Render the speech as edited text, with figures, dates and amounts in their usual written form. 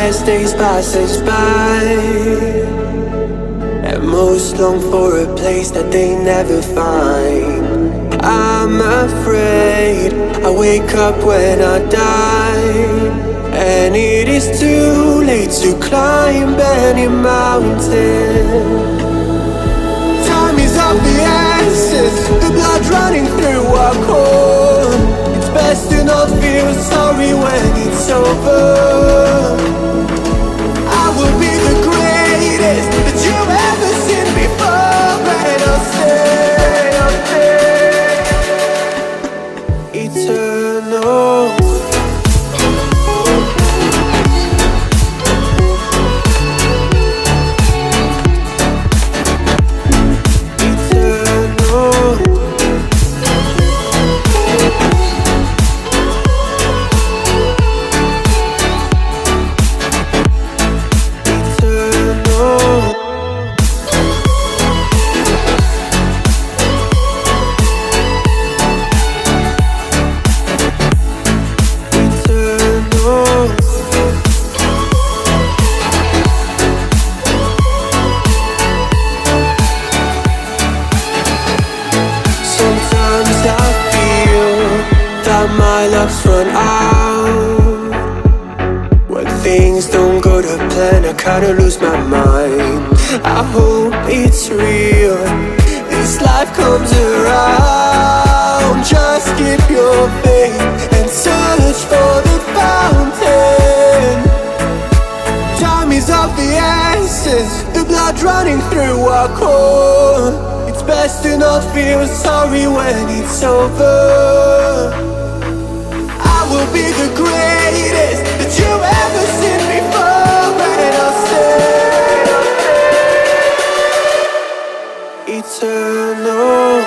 as days pass us by, and most long for a place that they never find. I'm afraid I wake up when I die, and it is too late to climb any mountain. Time is of the essence, the blood running through our core. It's best to not feel sorry when it's over. I will be the greatest that you've ever seen before, and I'll stay eternal. My luck's run out. When things don't go to plan, I kinda lose my mind. I hope it's real, this life comes around. Just keep your faith and search for the fountain. Time is of the essence, the blood running through our core. It's best to not feel sorry when it's over. I will be the greatest that you've ever seen before, and I'll stay eternal.